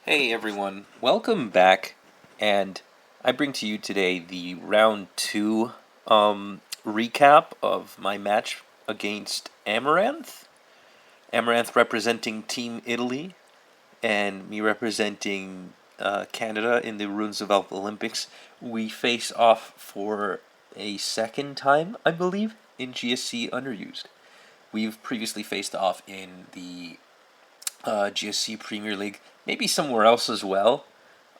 Hey everyone, welcome back, and I bring to you today the round 2 recap of my match against Amaranth. Amaranth representing Team Italy, and me representing Canada in the Runes of Alph Olympics. We face off for a second time, I believe, in GSC Underused. We've previously faced off in the GSC Premier League, maybe somewhere else as well.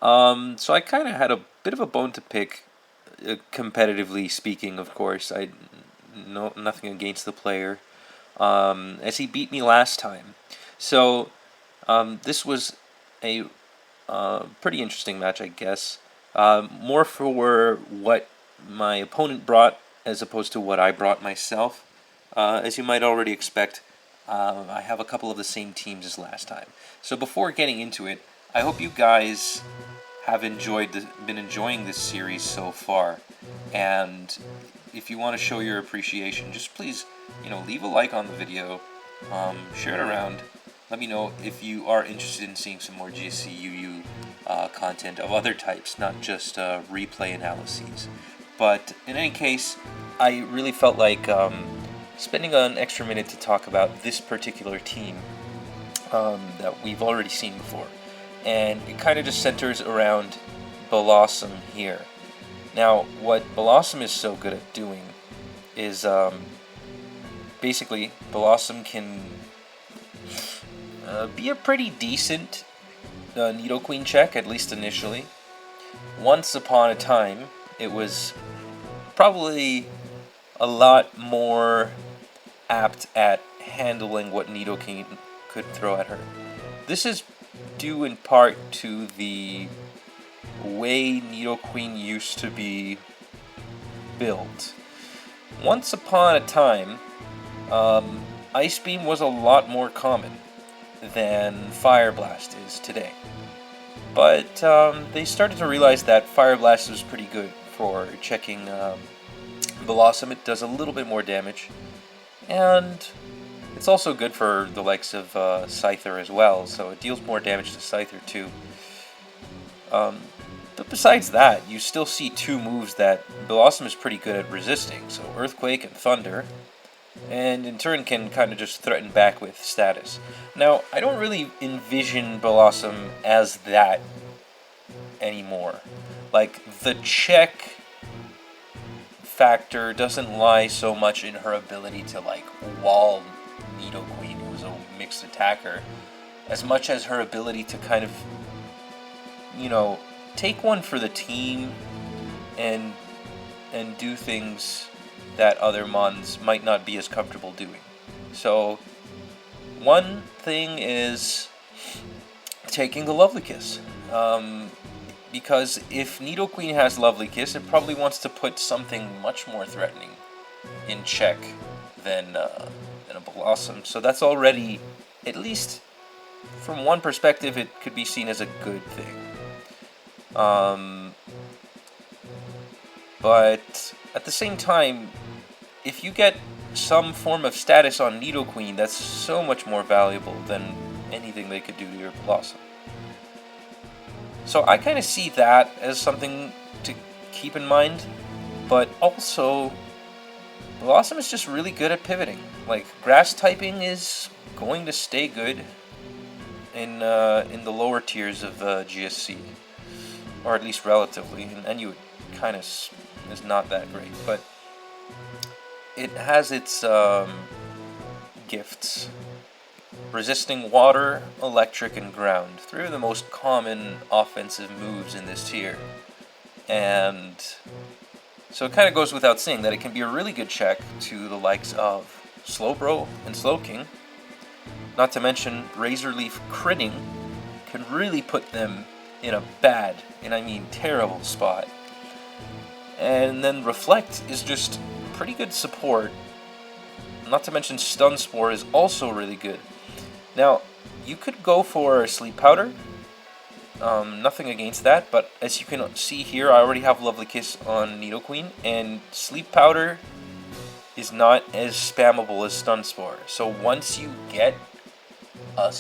So I kind of had a bit of a bone to pick, competitively speaking. Of course, I no nothing against the player, as he beat me last time. So this was a pretty interesting match, I guess. More for what my opponent brought as opposed to what I brought myself. As you might already expect, I have a couple of the same teams as last time. So before getting into it, I hope you guys have been enjoying this series so far. And if you want to show your appreciation, just please, leave a like on the video, share it around. Let me know if you are interested in seeing some more GSC UU content of other types, not just replay analyses. But in any case, I really felt like spending an extra minute to talk about this particular team that we've already seen before. And it kind of just centers around Blossom here. Now, what Blossom is so good at doing is basically Blossom can be a pretty decent Nidoqueen check, at least initially. Once upon a time, it was probably a lot more apt at handling what Nidoqueen could throw at her. This is due in part to the way Nidoqueen used to be built. Once upon a time, Ice Beam was a lot more common than Fire Blast is today. But they started to realize that Fire Blast was pretty good for checking Blossom. It does a little bit more damage, and it's also good for the likes of Scyther as well, so it deals more damage to Scyther too. But besides that, you still see two moves that Blossom is pretty good at resisting, so Earthquake and Thunder, and in turn can kind of just threaten back with status. Now, I don't really envision Blossom as that anymore. Like, the check factor doesn't lie so much in her ability to, like, wall Nidoqueen, who is a mixed attacker, as much as her ability to kind of, take one for the team and do things that other Mons might not be as comfortable doing. So, one thing is taking the Lovely Kiss. Because if Nidoqueen has Lovely Kiss, it probably wants to put something much more threatening in check than a Blossom. So that's already, at least from one perspective, it could be seen as a good thing. But at the same time, if you get some form of status on Nidoqueen, that's so much more valuable than anything they could do to your Blossom. So I kind of see that as something to keep in mind, but also Blossom is just really good at pivoting. Like, grass typing is going to stay good in the lower tiers of GSC, or at least relatively, and you kind of is not that great, but it has its gifts. Resisting water, electric, and ground. Three of the most common offensive moves in this tier. And so it kind of goes without saying that it can be a really good check to the likes of Slowbro and Slowking. Not to mention Razor Leaf critting can really put them in a bad, and I mean terrible, spot. And then Reflect is just pretty good support. Not to mention Stun Spore is also really good. Now, you could go for Sleep Powder. Nothing against that, but as you can see here, I already have Lovely Kiss on Nidoqueen, and Sleep Powder is not as spammable as Stun Spore. So once you get a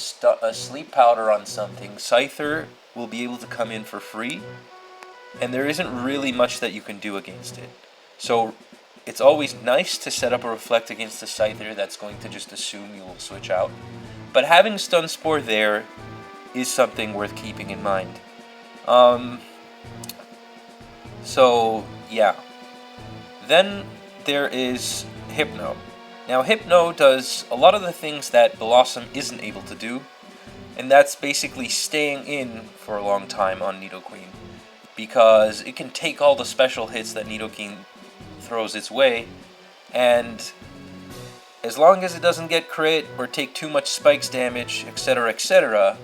sleep powder on something, Scyther will be able to come in for free, and there isn't really much that you can do against it. So it's always nice to set up a Reflect against a Scyther that's going to just assume you will switch out. But having Stun Spore there is something worth keeping in mind. So, yeah. Then there is Hypno. Now, Hypno does a lot of the things that Blossom isn't able to do, and that's basically staying in for a long time on Nidoqueen, because it can take all the special hits that Nidoqueen throws its way, and as long as it doesn't get crit or take too much spikes damage, etc.,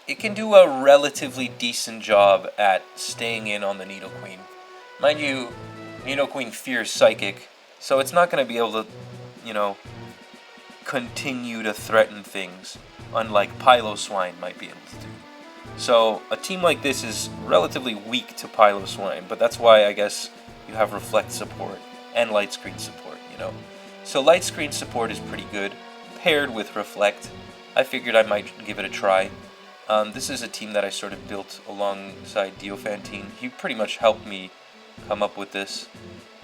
it can do a relatively decent job at staying in on the Nidoqueen. Mind you, Nidoqueen fears Psychic, so it's not going to be able to, continue to threaten things, unlike Piloswine might be able to do. So a team like this is relatively weak to Piloswine, but that's why I guess you have Reflect support and Light Screen support, So Light Screen support is pretty good, paired with Reflect. I figured I might give it a try. This is a team that I sort of built alongside Diofantine. He pretty much helped me come up with this.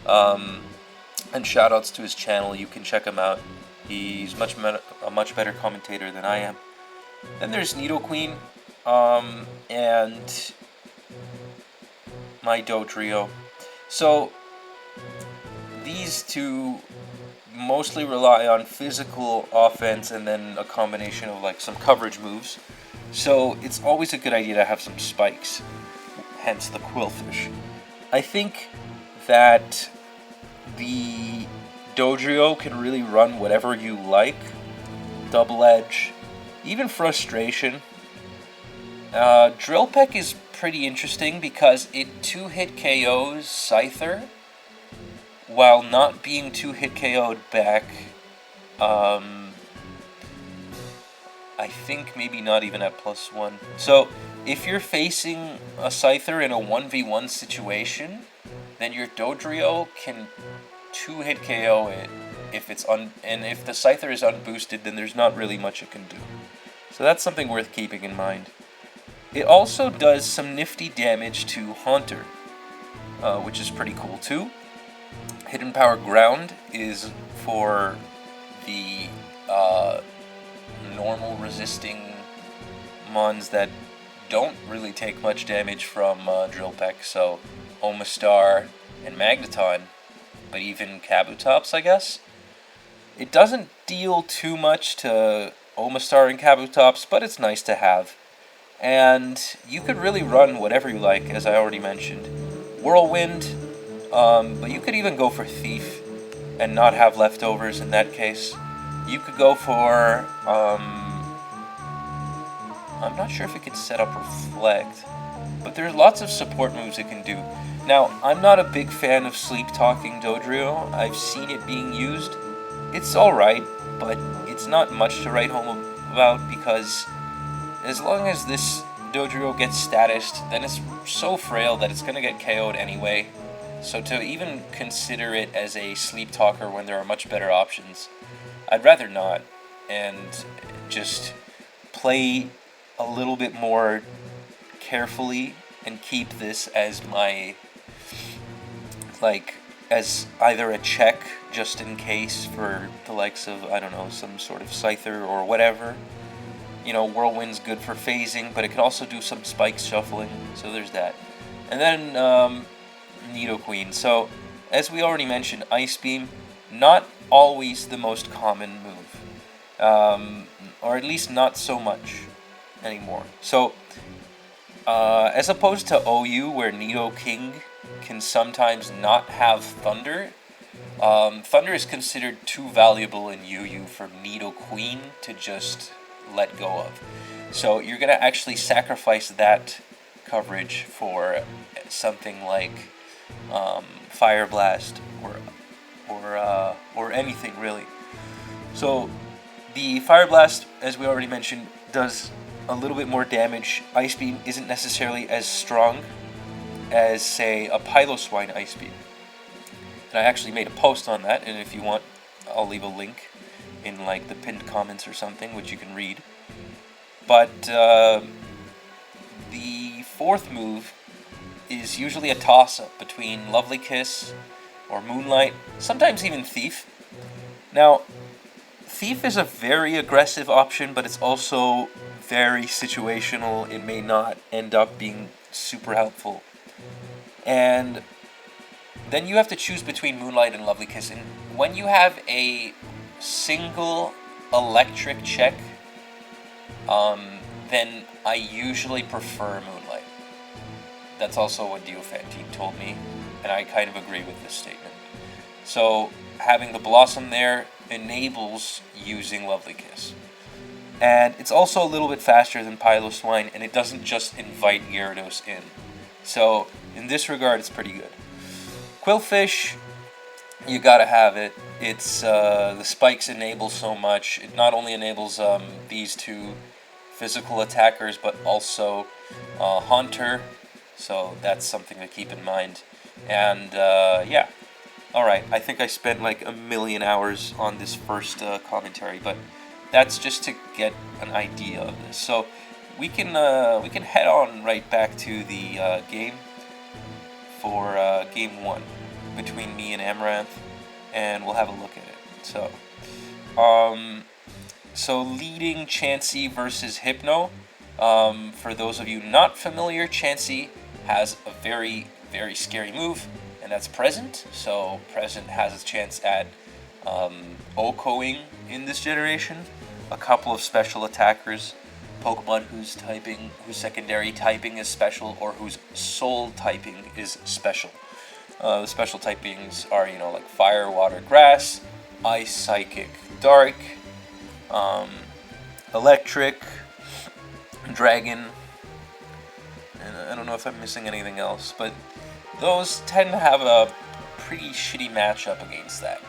And shoutouts to his channel, you can check him out. He's a much better commentator than I am. Then there's Nidoqueen, and my Dodrio. So these two mostly rely on physical offense and then a combination of like some coverage moves. So it's always a good idea to have some spikes, hence the Quillfish. I think that the Dodrio can really run whatever you like. Double Edge, even Frustration. Drill Peck is pretty interesting because it 2-hit KOs Scyther while not being 2-hit KO'd back. I think maybe not even at +1. So if you're facing a Scyther in a 1v1 situation, then your Dodrio can 2-hit KO it if it's and if the Scyther is unboosted, then there's not really much it can do. So that's something worth keeping in mind. It also does some nifty damage to Haunter, which is pretty cool too. Hidden Power Ground is for the normal resisting mons that don't really take much damage from Drill Peck, so Omastar and Magneton, but even Kabutops, I guess. It doesn't deal too much to Omastar and Kabutops, but it's nice to have. And you could really run whatever you like, as I already mentioned. Whirlwind, but you could even go for Thief and not have leftovers in that case. You could go for, I'm not sure if it can set up Reflect, but there's lots of support moves it can do. Now, I'm not a big fan of Sleep Talking Dodrio. I've seen it being used. It's alright, but it's not much to write home about because as long as this Dodrio gets statused, then it's so frail that it's going to get KO'd anyway. So to even consider it as a Sleep Talker when there are much better options, I'd rather not, and just play a little bit more carefully and keep this as my, as either a check just in case for the likes of, I don't know, some sort of Scyther or whatever. Whirlwind's good for phasing, but it can also do some spike shuffling, so there's that. And then Nidoqueen. So, as we already mentioned, Ice Beam, not always the most common move. Or at least not so much anymore. So, as opposed to OU, where Nidoking can sometimes not have Thunder, Thunder is considered too valuable in UU for Nidoqueen to just let go of. So you're going to actually sacrifice that coverage for something like Fire Blast or anything really. So the Fire Blast, as we already mentioned, does a little bit more damage. Ice Beam isn't necessarily as strong as, say, a Piloswine Ice Beam. And I actually made a post on that, and if you want, I'll leave a link in the pinned comments or something, which you can read. But the fourth move is usually a toss-up between Lovely Kiss or Moonlight, sometimes even Thief. Now, Thief is a very aggressive option, but it's also very situational. It may not end up being super helpful. And then you have to choose between Moonlight and Lovely Kiss. And when you have a single electric check, then I usually prefer Moonlight. That's also what Fan Team told me, and I kind of agree with this statement. So having the Blossom there enables using Lovely Kiss. And it's also a little bit faster than Piloswine, and it doesn't just invite Gyarados in. So in this regard, it's pretty good. Qwilfish, you gotta have it. It's the spikes enable so much. It not only enables these two physical attackers, but also Haunter. So that's something to keep in mind. And yeah. Alright, I think I spent like a million hours on this first commentary, but that's just to get an idea of this. So we can head on right back to the game for game 1 between me and Amaranth, and we'll have a look at it. So leading Chansey versus Hypno. For those of you not familiar, Chansey has a very, very scary move, and that's Present. So Present has a chance at OHKOing in this generation. A couple of special attackers, Pokemon whose secondary typing is special, or whose sole typing is special. The special typings are, like Fire, Water, Grass, Ice, Psychic, Dark, Electric, Dragon, and I don't know if I'm missing anything else, but those tend to have a pretty shitty matchup against that.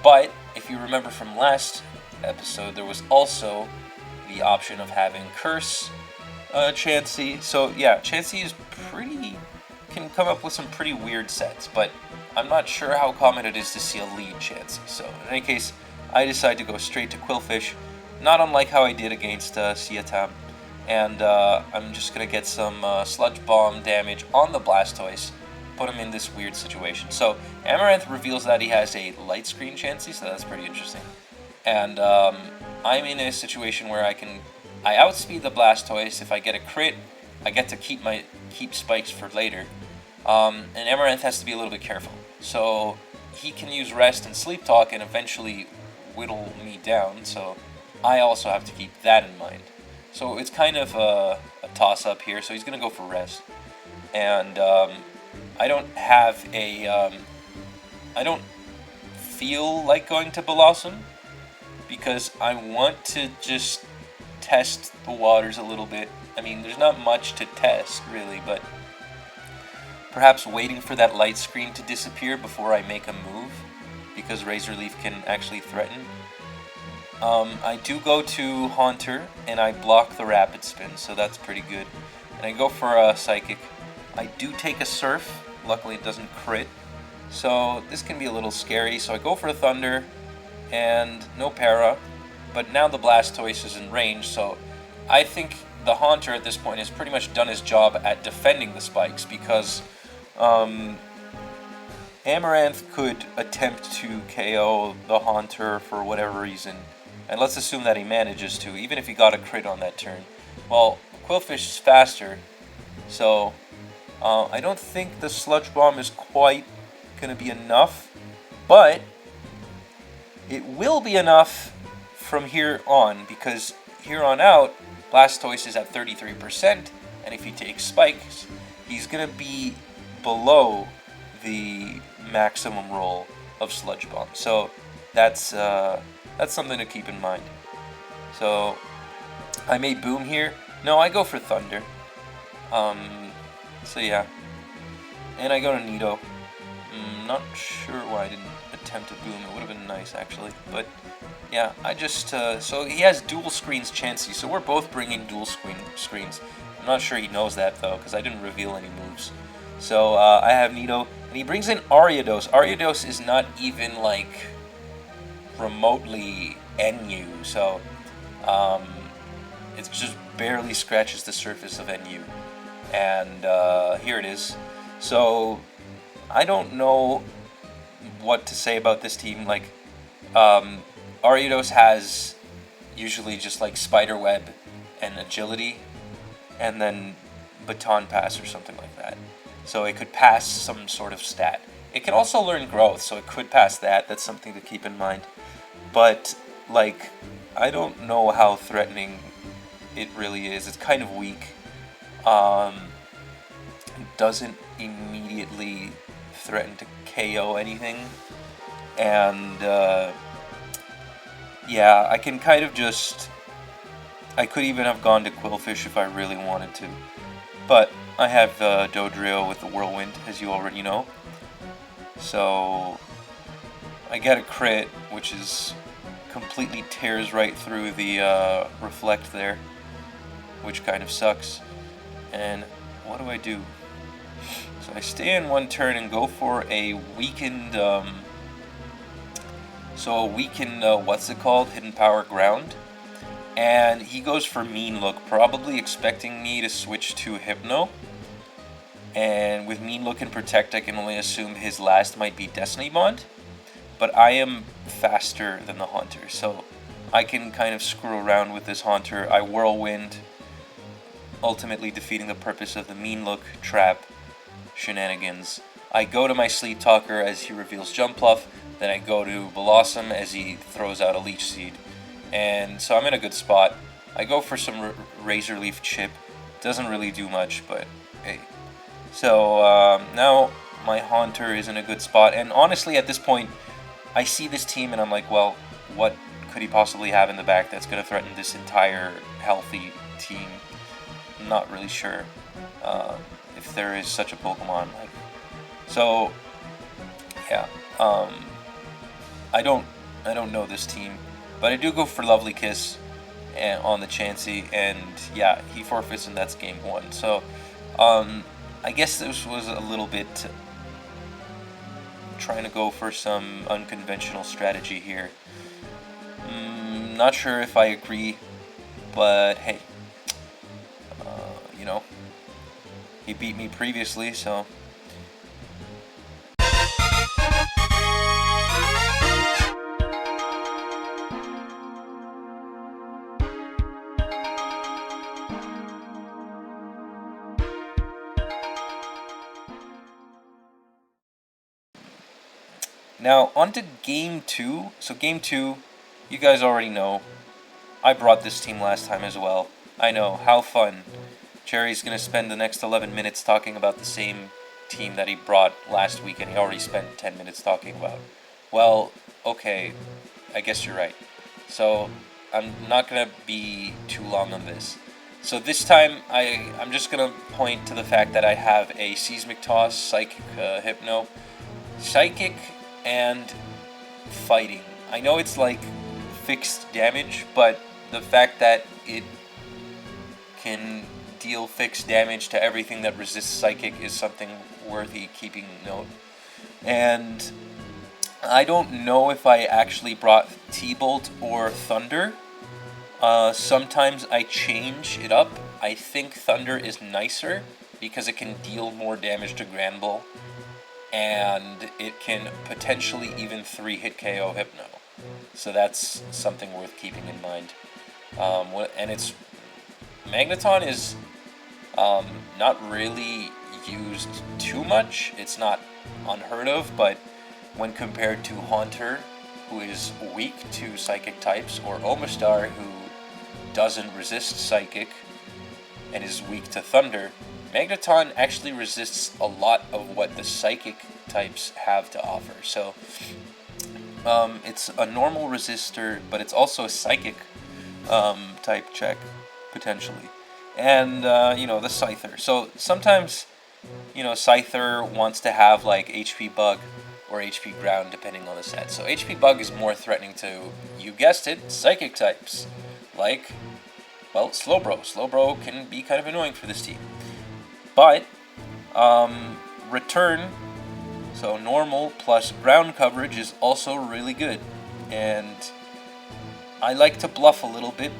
But if you remember from last episode, there was also the option of having Curse Chansey. So yeah, Chansey is can come up with some pretty weird sets, but I'm not sure how common it is to see a lead Chansey. So in any case, I decided to go straight to Qwilfish, not unlike how I did against Ciatam. And I'm just going to get some Sludge Bomb damage on the Blastoise, put him in this weird situation. So Amaranth reveals that he has a Light Screen Chansey, so that's pretty interesting. And I'm in a situation where I outspeed the Blastoise. If I get a crit, I get to keep spikes for later. And Amaranth has to be a little bit careful. So he can use Rest and Sleep Talk and eventually whittle me down. So I also have to keep that in mind. So it's kind of a toss-up here. So he's going to go for Rest. And I don't have I don't feel like going to Blossom, because I want to just test the waters a little bit. I mean, there's not much to test, really, but perhaps waiting for that light screen to disappear before I make a move, because Razor Leaf can actually threaten. I do go to Haunter, and I block the Rapid Spin, so that's pretty good. And I go for a Psychic. I do take a Surf. Luckily, it doesn't crit. So this can be a little scary, so I go for a Thunder, and no Para. But now the Blastoise is in range, so I think the Haunter at this point has pretty much done his job at defending the spikes, because Amaranth could attempt to KO the Haunter for whatever reason, and let's assume that he manages to, even if he got a crit on that turn. Well, Qwilfish is faster, so I don't think the Sludge Bomb is quite going to be enough, but it will be enough from here on, because here on out, Blastoise is at 33%, and if he takes spikes, he's going to be below the maximum roll of Sludge Bomb. So that's something to keep in mind. So I may Boom here. No, I go for Thunder. So yeah. And I go to Nido. Not sure why I didn't attempt to Boom. It would have been nice, actually. But yeah, I just... so he has dual screens Chansey, so we're both bringing dual screens. I'm not sure he knows that, though, because I didn't reveal any moves. So I have Nido, and he brings in Ariados. Ariados is not even, like, remotely NU, so it's just barely scratches the surface of NU. And here it is. So I don't know what to say about this team. Like, Ariados has usually just like spider web and agility, and then baton pass or something like that. So it could pass some sort of stat. It can also learn growth, so it could pass that. That's something to keep in mind. But like, I don't know how threatening it really is. It's kind of weak. It doesn't immediately threaten to KO anything, and yeah, I can kind of just, I could even have gone to Quillfish if I really wanted to, but I have Dodrio with the Whirlwind, as you already know, so I get a crit, which is completely tears right through the Reflect there, which kind of sucks. And what do? So I stay in one turn and go for a weakened, what's it called? Hidden Power Ground. And he goes for Mean Look, probably expecting me to switch to Hypno. And with Mean Look and Protect, I can only assume his last might be Destiny Bond. But I am faster than the Haunter, so I can kind of screw around with this Haunter. I Whirlwind, ultimately defeating the purpose of the Mean Look trap shenanigans. I go to my Sleep Talker as he reveals Jump Pluff, then I go to Blossom as he throws out a Leech Seed. And so I'm in a good spot. I go for some Razor Leaf Chip. Doesn't really do much, but hey. So now my Haunter is in a good spot, and honestly at this point, I see this team and I'm like, well, what could he possibly have in the back that's going to threaten this entire healthy team? I'm not really sure if there is such a Pokemon. Like, so yeah, I don't know this team, but I do go for Lovely Kiss and on the Chansey, and yeah, he forfeits and that's game one. So I guess this was a little bit trying to go for some unconventional strategy here. Not sure if I agree, but hey, you know, he beat me previously, so. Now, on to Game 2. So Game 2, you guys already know. I brought this team last time as well. I know, how fun. Jerry's going to spend the next 11 minutes talking about the same team that he brought last week, and he already spent 10 minutes talking about. Well, okay, I guess you're right. So, I'm not going to be too long on this. So this time, I'm just going to point to the fact that I have a Seismic Toss, Psychic Hypno, Psychic, and Fighting. I know it's like fixed damage, but the fact that it can deal fixed damage to everything that resists Psychic is something worthy keeping note. And I don't know if I actually brought T-Bolt or Thunder. Sometimes I change it up. I think Thunder is nicer because it can deal more damage to Granbull, and it can potentially even 3-hit KO Hypno. So that's something worth keeping in mind. And it's Magneton is not really used too much. It's not unheard of, but when compared to Haunter, who is weak to Psychic types, or Omastar, who doesn't resist Psychic and is weak to Thunder, Magneton actually resists a lot of what the Psychic types have to offer. So it's a normal resistor, but it's also a Psychic type check, potentially. And, the Scyther. So sometimes, Scyther wants to have, like, HP Bug or HP Ground, depending on the set. So HP Bug is more threatening to, you guessed it, Psychic types. Like, well, Slowbro. Slowbro can be kind of annoying for this team. But, Return, so normal plus ground coverage is also really good. And I like to bluff a little bit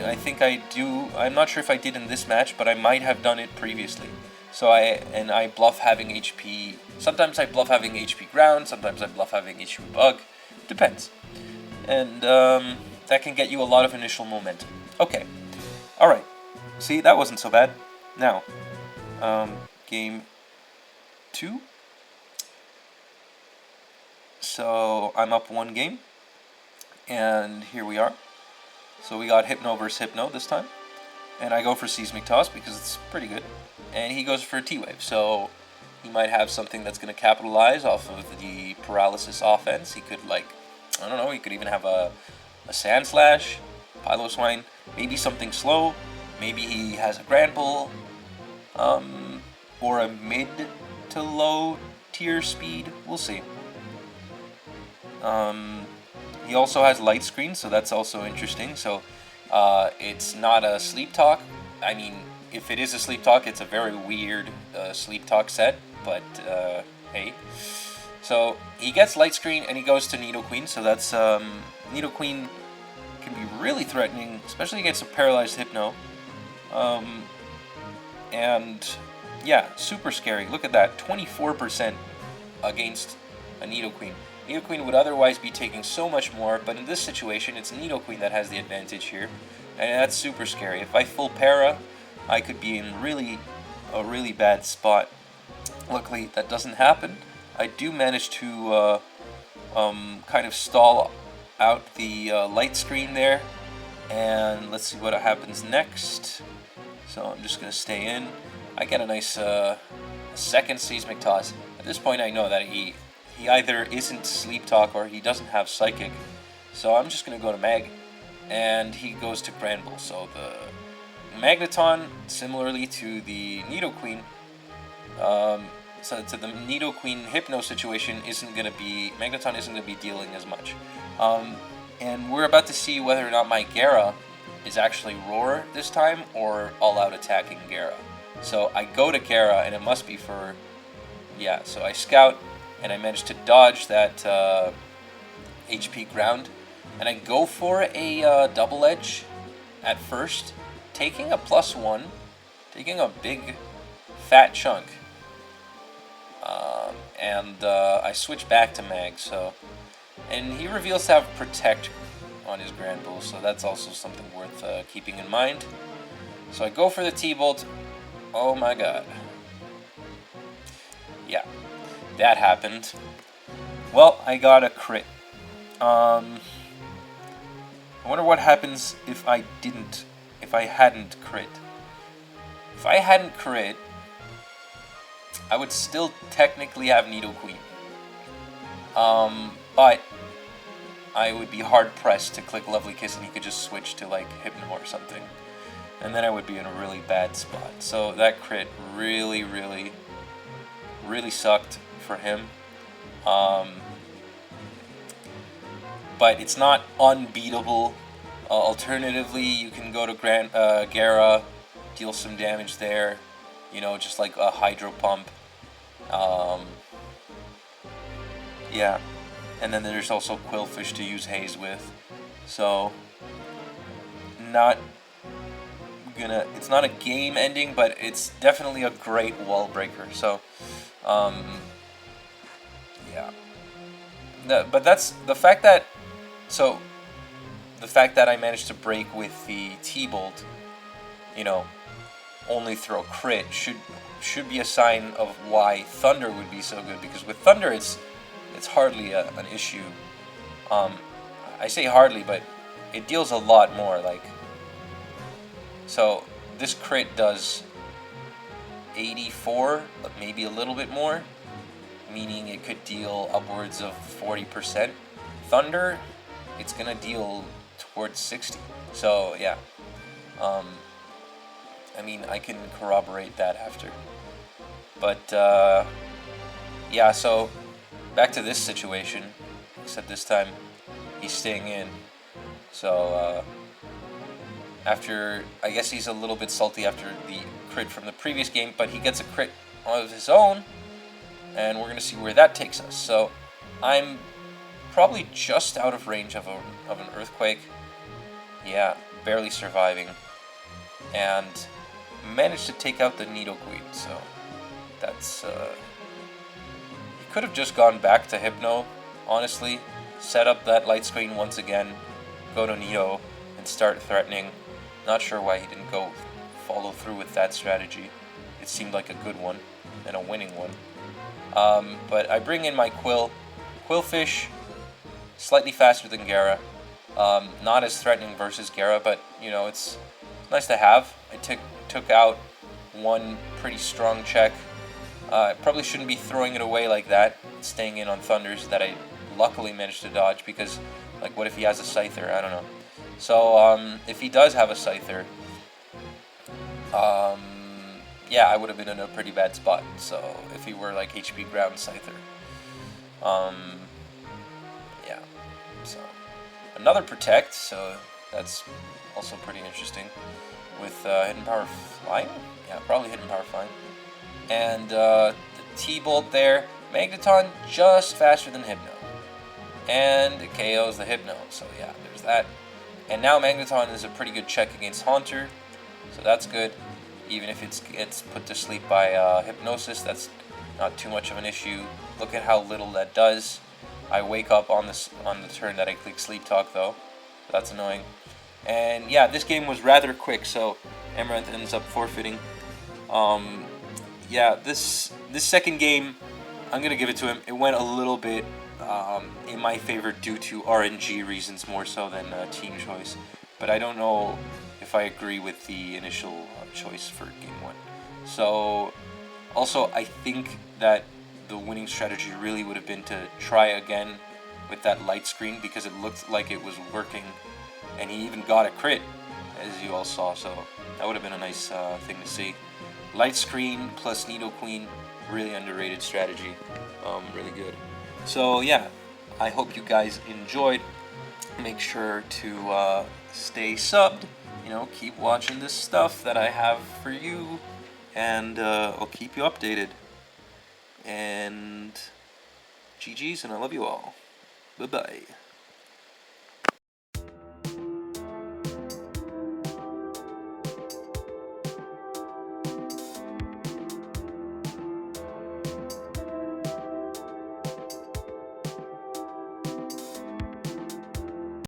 I think I do. I'm not sure if I did in this match, but I might have done it previously. So I bluff having HP. Sometimes I bluff having HP ground. Sometimes I bluff having HP bug. Depends. And that can get you a lot of initial momentum. Okay. All right. See, that wasn't so bad. Now, game 2. So I'm up 1 game. And here we are. So we got Hypno versus Hypno this time. And I go for Seismic Toss because it's pretty good. And he goes for a T-Wave. So he might have something that's going to capitalize off of the paralysis offense. He could, like, I don't know, he could even have a Sand Slash, Piloswine, maybe something slow. Maybe he has a Grand Pull, or a mid to low tier speed. We'll see. He also has Light Screen, so that's also interesting. So it's not a Sleep Talk. I mean, if it is a Sleep Talk, it's a very weird Sleep Talk set, but hey. So he gets Light Screen and he goes to Nidoqueen, so that's Nidoqueen can be really threatening, especially against a paralyzed Hypno. And yeah, super scary. Look at that, 24% against a Nidoqueen. Nidoqueen would otherwise be taking so much more, but in this situation, it's Nidoqueen that has the advantage here, and that's super scary. If I full para, I could be in a really bad spot. Luckily, that doesn't happen. I do manage to kind of stall out the Light Screen there, and let's see what happens next. So I'm just going to stay in. I get a nice second Seismic Toss. At this point, I know that he either isn't Sleep Talk or he doesn't have Psychic. So I'm just going to go to Mag, and he goes to Grand Bull. So the Magneton, similarly to the Nidoqueen, so to the Nidoqueen Hypno situation, Magneton isn't going to be dealing as much. And we're about to see whether or not my Gara is actually Roar this time or all-out attacking Gara. So I go to Gara, and it must be for, yeah, so I Scout, and I managed to dodge that HP ground, and I go for a Double Edge at first, taking a +1, taking a big fat chunk, and I switch back to Mag, so, and he reveals to have Protect on his Grand Bull, so that's also something worth keeping in mind. So I go for the T-Bolt. Oh my god. Yeah, that happened. Well, I got a crit. I wonder what happens if I hadn't crit. If I hadn't crit, I would still technically have Nidoqueen. But I would be hard pressed to click Lovely Kiss and he could just switch to like Hypno or something. And then I would be in a really bad spot. So that crit really, really, really sucked for him. But it's not unbeatable. Alternatively, you can go to Gara, deal some damage there. You know, just like a Hydro Pump. Yeah. And then there's also Quillfish to use Haze with. So, it's not a game ending, but it's definitely a great wall breaker. So, yeah. But that's the fact that, the fact that I managed to break with the T-Bolt, you know, only throw crit should be a sign of why Thunder would be so good, because with Thunder it's hardly an issue. I say hardly, but it deals a lot more. Like, so this crit does 84, maybe a little bit more, meaning it could deal upwards of 40%. Thunder, it's gonna deal towards 60. So yeah, I mean, I can corroborate that after. But yeah, so back to this situation, except this time he's staying in. So after, I guess he's a little bit salty after the crit from the previous game, but he gets a crit of his own, and we're gonna see where that takes us. So I'm probably just out of range of an Earthquake. Yeah, barely surviving, and managed to take out the Nido Queen. So that's he could have just gone back to Hypno, honestly, set up that light screen once again, go to Nido, and start threatening. Not sure why he didn't go follow through with that strategy. It seemed like a good one and a winning one. But I bring in my Quillfish, slightly faster than Gera. Not as threatening versus Gera, but you know, it's nice to have. I took out one pretty strong check. I probably shouldn't be throwing it away like that, staying in on Thunders that I luckily managed to dodge, because like, what if he has a Scyther? I don't know. So if he does have a Scyther, yeah, I would have been in a pretty bad spot. So if he were like HP ground Scyther, yeah. So another Protect, so that's also pretty interesting. With Hidden Power Flying? Yeah, probably Hidden Power Flying. And the T-Bolt there, Magneton just faster than Hypno. And it KOs the Hypno, so yeah, there's that. And now Magneton is a pretty good check against Haunter, so that's good. Even if it gets put to sleep by Hypnosis, that's not too much of an issue. Look at how little that does. I wake up on the turn that I click Sleep Talk though. That's annoying. And yeah, this game was rather quick, so Amaranth ends up forfeiting. Yeah, this second game, I'm gonna give it to him. It went a little bit in my favor due to RNG reasons more so than team choice. But I don't know if I agree with the initial choice for game 1. So also, I think that the winning strategy really would have been to try again with that light screen, because it looked like it was working, and he even got a crit, as you all saw, so that would have been a nice thing to see. Light screen plus Nido Queen, really underrated strategy, really good. So yeah, I hope you guys enjoyed. Make sure to stay subbed, you know, keep watching this stuff that I have for you, and I'll keep you updated. And GG's, and I love you all. Bye-bye.